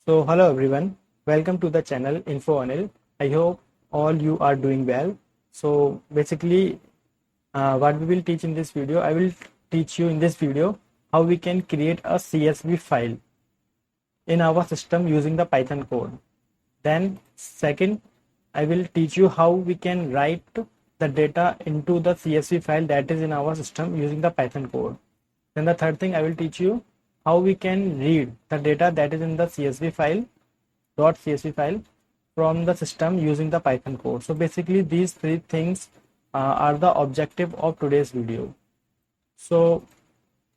So hello everyone, welcome to the channel Info Anil. I hope all you are doing well. So basically, what we will teach in this video, I will teach you in this video how we can create a CSV file in our system using the Python code. Then second, I will teach you how we can write the data into the CSV file that is in our system using the Python code. Then the third thing, I will teach you how we can read the data that is in the CSV file .csv file from the system using the Python code. So basically these three things are the objective of today's video. So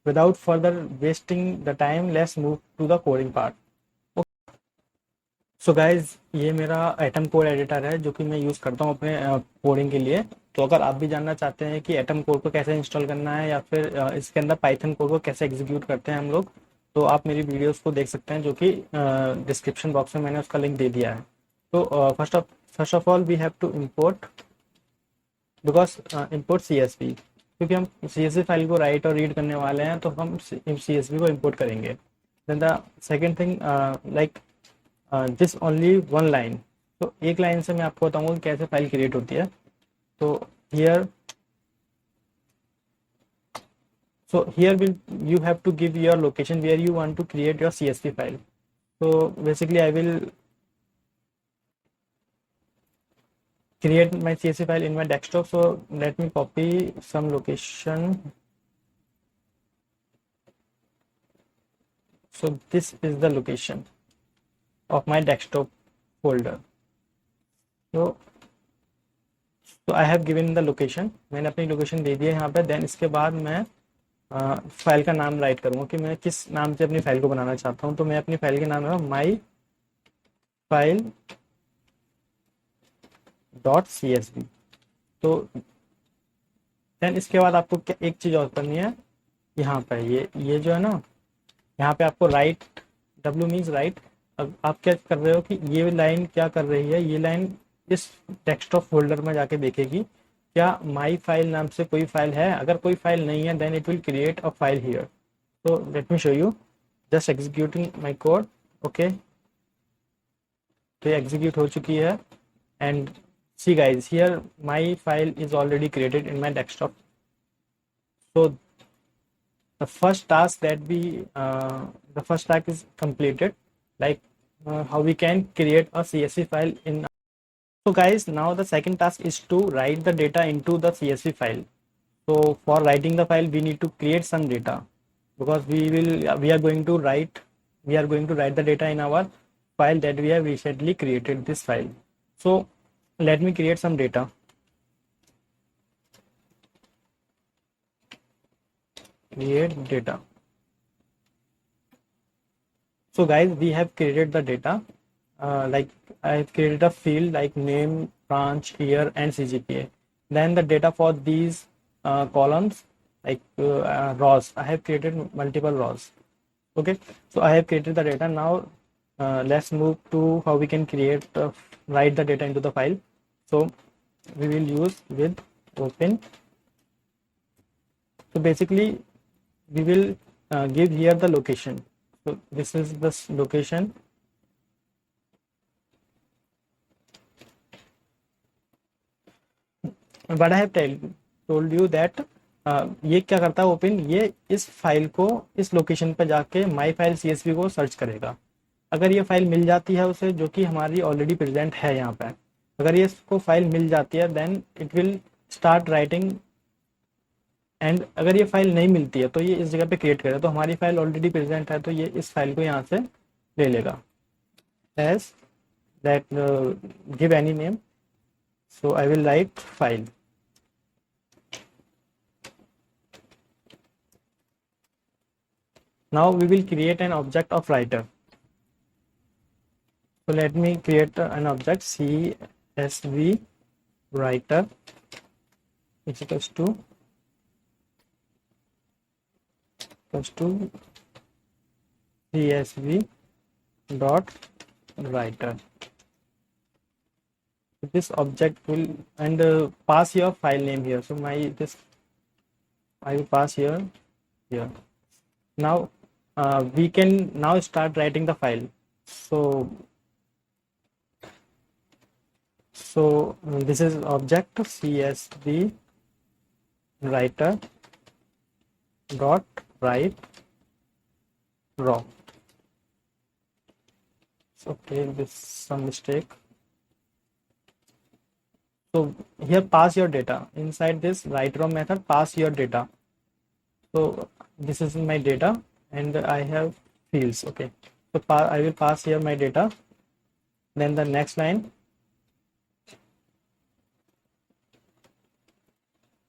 without further wasting the time, let's move to the coding part. So guys ये मेरा atom code editor है जो कि मैं use करता हूँ अपने coding के लिए। तो अगर आप भी जानना चाहते हैं कि एटम कोड को कैसे इंस्टॉल करना है या फिर इसके अंदर पाइथन कोड को कैसे एग्जीक्यूट करते हैं हम लोग, तो आप मेरी वीडियोस को देख सकते हैं जो कि डिस्क्रिप्शन बॉक्स में मैंने उसका लिंक दे दिया है। तो first of all we have to import because import CSV, क्योंकि हम CSV फाइल को राइट और रीड करने वाले हैं तो हम CSV को इम्पोर्ट करेंगे। Then the second thing like this only one line, तो एक लाइन से मैं आपको बताऊंगा कि कैसे फाइल क्रिएट होती है। तो here will you have to give your location where you want to create your CSV file. तो basically I will create my CSV file in my desktop, so let me copy some location. So this is the location of my desktop folder. So I have given the location, मैंने अपनी location दे दी है यहाँ पे। Then इसके बाद मैं file का नाम राइट करूँगा कि मैं किस नाम से अपनी फाइल को बनाना चाहता हूँ। तो मैं अपनी फाइल के नाम है माई फाइल .csv। तो देन इसके बाद आपको एक चीज़ और करनी है, यहाँ पे ये जो है ना, यहाँ पे आपको राइट, W मीन्स राइट। अब आप क्या कर रहे हो कि ये लाइन क्या कर रही है, ये लाइन इस डेस्कटॉप फोल्डर में जाके देखेगी क्या माई फाइल नाम से कोई फाइल है। अगर कोई फाइल नहीं है then it will create a file here. तो let me show you, just executing my code. Okay, तो ये एग्जीक्यूट हो चुकी है and see guys, here my file is already created in my desktop. So the first task is completed, like how we can create a CSV file in. So guys, now the second task is to write the data into the CSV file. So for writing the file we need to create some data, because we are going to write the data in our file that we have recently created this file. So let me create some data. Create data. So guys, we have created the data. Like I have created a field like name, branch, year and CGPA. Then the data for these columns, like rows, I have created multiple rows. Okay, so I have created the data. Now let's move to how we can write the data into the file. So we will use with open. So basically we will give here the location. So this is the location. But I have told you that ये क्या करता है open, ये इस file को इस location पर जाके माई फाइल CSV को सर्च करेगा। अगर ये फाइल मिल जाती है उसे, जो कि हमारी ऑलरेडी प्रेजेंट है यहाँ पे, अगर ये इसको फाइल मिल जाती है then it will start writing. And अगर ये फाइल नहीं मिलती है तो ये इस जगह पे क्रिएट करे, तो हमारी फाइल ऑलरेडी प्रेजेंट है तो ये इस फाइल को यहाँ से ले लेगा। As that give any name, so I will write file. Now we will create an object of writer. So let me create an object CSV writer is equals to CSV dot writer. This object will and pass your file name here. So I will pass here. Now we can now start writing the file. So this is object CSV writer dot write raw. Okay, this is some mistake. So here pass your data. Inside this write raw method, pass your data. So this is my data and I have fields. Okay, so I will pass here my data. Then the next line,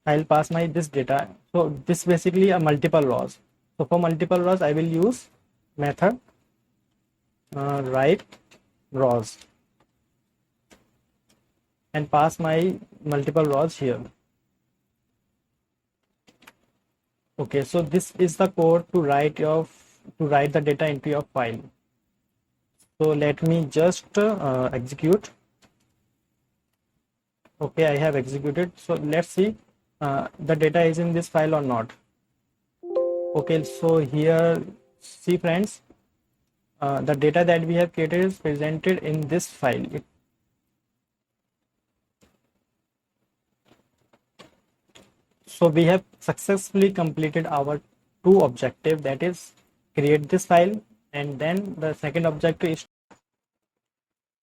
I'll pass my this data. So this basically a multiple rows. So for multiple rows, I will use method write rows and pass my multiple rows here. Okay, so this is the code to write the data into your file. So let me just execute. Okay, I have executed. So let's see the data is in this file or not. Okay, so here, see friends, the data that we have created is presented in this file. So we have successfully completed our two objective, that is create this file, and then the second objective is,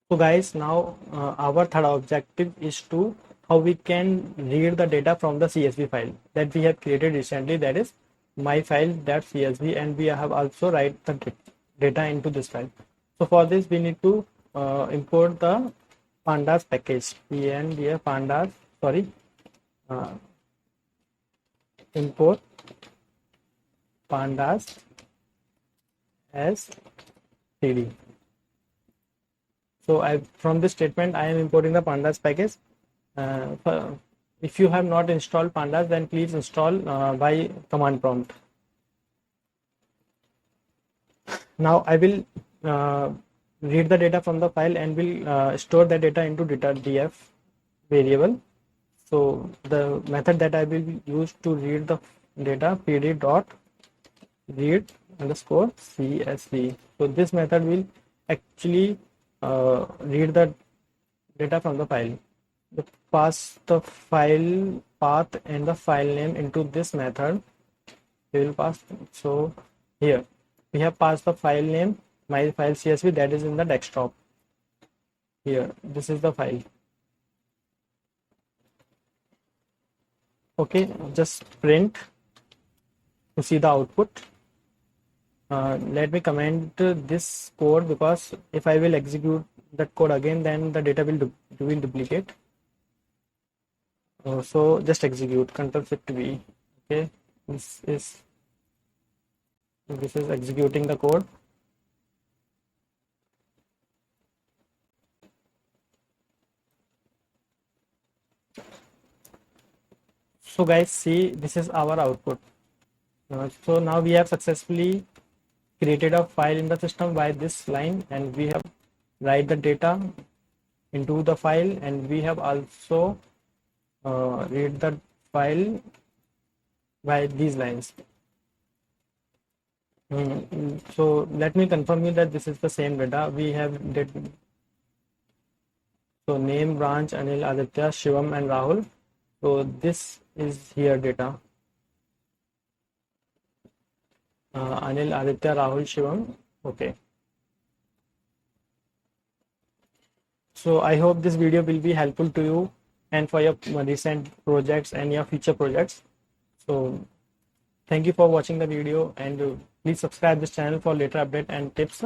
so guys, now our third objective is to how we can read the data from the CSV file that we have created recently, that is myfile.csv, and we have also write the data into this file. So for this we need to import the pandas package, pandas, sorry, import pandas as std. So from this statement I am importing the pandas package. If you have not installed pandas, then please install by command prompt. Now I will read the data from the file and will store the data into data.df variable. So the method that I will use to read the data, pd dot read underscore csv. So this method will actually read the data from the file. Pass the file path and the file name into this method. We will pass. So here we have passed the file name, my file csv, that is in the desktop. Here, this is the file. Okay, just print to see the output. Let me comment this code, because if I will execute that code again, then the data will duplicate. So just execute Ctrl+Shift+V. Okay, this is executing the code. So guys, see, this is our output. So now we have successfully created a file in the system by this line, and we have write the data into the file, and we have also read the file by these lines. So let me confirm you that this is the same data we have did. So name, branch, Anil, Aditya, Shivam and Rahul. So this is here data. Anil, Aditya, Rahul, Shivam. Okay. So I hope this video will be helpful to you and for your recent projects and your future projects. So thank you for watching the video, and please subscribe this channel for later update and tips.